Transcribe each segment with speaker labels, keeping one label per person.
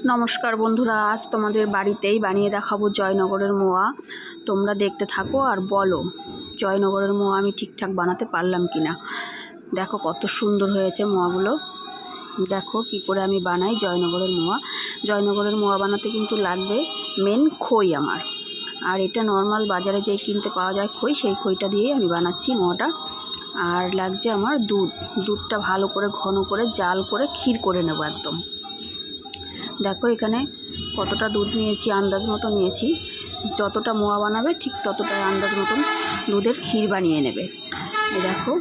Speaker 1: নমস্কার বন্ধুরা, আজ তোমাদের বাড়িতেই বানিয়ে দেখাবো জয়নগরের মোয়া। তোমরা দেখতে থাকো আর বলো জয়নগরের মোয়া আমি ঠিকঠাক বানাতে পারলাম কিনা। দেখো কত সুন্দর হয়েছে মোয়াগুলো। দেখো কি করে আমি বানাই জয়নগরের মোয়া। জয়নগরের মোয়া বানাতে কিন্তু লাগবে মেন খই আমার, আর এটা নর্মাল বাজারে যেই কিনতে পাওয়া যায় খই, সেই খইটা দিয়েই আমি বানাচ্ছি মোয়াটা। আর লাগছে আমার দুধটা ভালো করে ঘন করে জাল করে ক্ষীর করে নেব একদম। দেখো এখানে কতটা দুধ নিয়েছি, আন্দাজ মতো নিয়েছি। যতটা মোয়া বানাবে ঠিক ততটাই আন্দাজ মতন দুধের ক্ষীর বানিয়ে নেবে। এই দেখো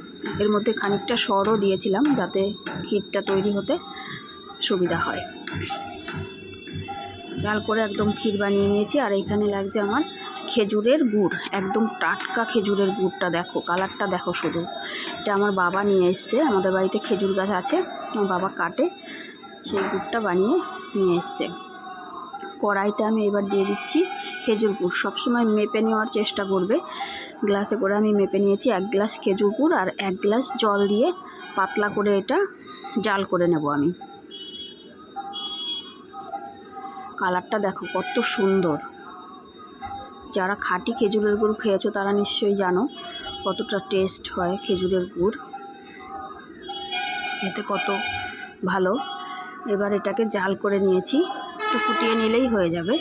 Speaker 1: এর মধ্যে খানিকটা সরও দিয়েছিলাম যাতে ক্ষীরটা তৈরি হতে সুবিধা হয়। জাল করে একদম ক্ষীর বানিয়ে নিয়েছি। আর এখানে লাগছে আমার খেজুরের গুড়, একদম টাটকা খেজুরের গুড়টা। দেখো কালারটা দেখো শুধু। এটা আমার বাবা নিয়ে এসছে, আমাদের বাড়িতে খেজুর গাছ আছে, আমার বাবা কাটে, সেই গুড়টা বানিয়ে নিয়ে এসছে। কড়াইতে আমি এবার দিয়ে দিচ্ছি খেজুর গুড়। সবসময় মেপে নেওয়ার চেষ্টা করবে। গ্লাসে করে আমি মেপে নিয়েছি 1 গ্লাস খেজুর গুড় আর 1 গ্লাস জল দিয়ে পাতলা করে এটা জাল করে নেব আমি। কালারটা দেখো কত সুন্দর। যারা খাঁটি খেজুরের গুড় খেয়েছো তারা নিশ্চয়ই জানো কতটা টেস্ট হয় খেজুরের গুড়, খেতে কত ভালো। এবার এটাকে জাল করে নিয়েছি, একটু ফুটিয়ে নিলেই হয়ে যাবে।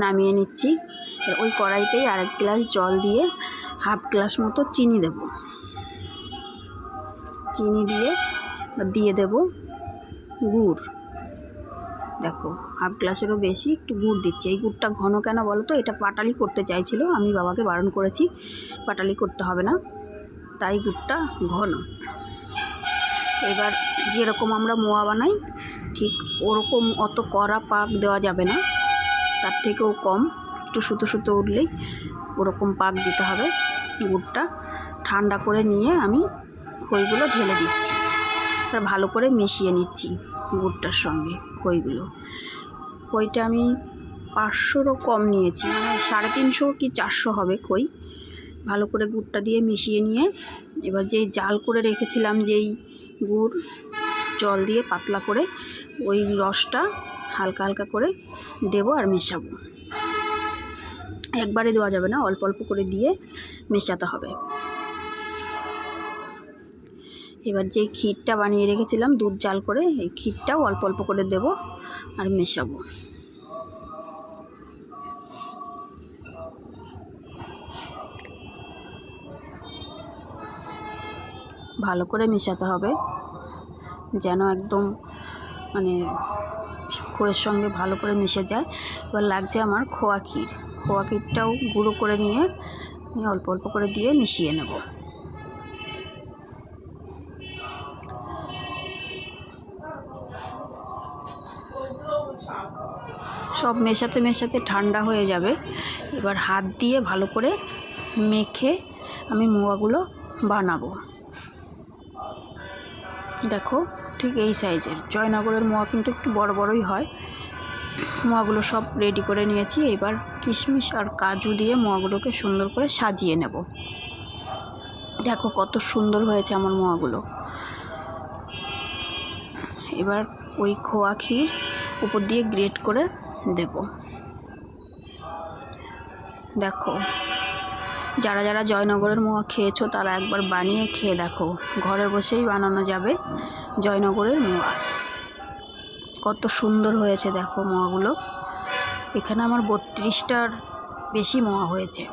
Speaker 1: নামিয়ে নিচ্ছি। ওই কড়াইতেই 1 গ্লাস জল দিয়ে 1/2 গ্লাস মতো চিনি দেব। চিনি দিয়ে দেব গুড়। দেখো 1/2 গ্লাসেরও বেশি একটু গুড় দিচ্ছি। এই গুড়টা ঘন কেন বলো তো, এটা পাটালি করতে চাইছিল, আমি বাবাকে বারণ করেছি পাটালি করতে হবে না, তাই গুড়টা ঘন। এবার যেরকম আমরা মোয়া বানাই ঠিক ওরকম অত কড়া পাক দেওয়া যাবে না, তার থেকেও কম, একটু সুতো সুতো উঠলেই ওরকম পাক দিতে হবে। গুড়টা ঠান্ডা করে নিয়ে আমি খইগুলো ঢেলে দিচ্ছি, তার ভালো করে মিশিয়ে নিচ্ছি গুড়টার সঙ্গে খইগুলো। খইটা আমি 500রও কম নিয়েছি, মানে 350 কি 400 হবে খই। ভালো করে গুড়টা দিয়ে মিশিয়ে নিয়ে এবার যেই জাল করে রেখেছিলাম যেই গুড় জল দিয়ে পাতলা করে, ওই রসটা হালকা হালকা করে দেবো আর মেশাবো। একবারে দেওয়া যাবে না, অল্প অল্প করে দিয়ে মেশাতে হবে। এবার যেই ক্ষীরটা বানিয়ে রেখেছিলাম দুধ জাল করে, এই ক্ষীরটাও অল্প অল্প করে দেবো আর মেশাবো। ভালো করে মেশাতে হবে যেন একদম মানে খইয়ের সঙ্গে ভালো করে মিশে যায়। এবার লাগছে আমার খোয়া ক্ষীর। খোয়া ক্ষীরটাও গুঁড়ো করে নিয়ে আমি অল্প অল্প করে দিয়ে মিশিয়ে নেব। সব মেশাতে মেশাতে ঠান্ডা হয়ে যাবে। এবার হাত দিয়ে ভালো করে মেখে আমি মোয়াগুলো বানাবো। দেখো ঠিক এই সাইজের। জয়নগরের মোয়া কিন্তু একটু বড় বড়ই হয়। মোয়াগুলো সব রেডি করে নিয়েছি। এবার কিশমিশ আর কাজু দিয়ে মোয়াগুলোকে সুন্দর করে সাজিয়ে নেব। দেখো কত সুন্দর হয়েছে আমার মোয়াগুলো। এবার ওই খোয়া ক্ষীর উপর দিয়ে গ্রেট করে দেব। দেখো যারা যারা জয়নগরের মোয়া খেয়েছো তারা একবার বানিয়ে খেয়ে দেখো, ঘরে বসেই বানানো যাবে জয়নগরের মোয়া। কত সুন্দর হয়েছে দেখো মোয়াগুলো। এখানে আমার 32টার বেশি মোয়া হয়েছে।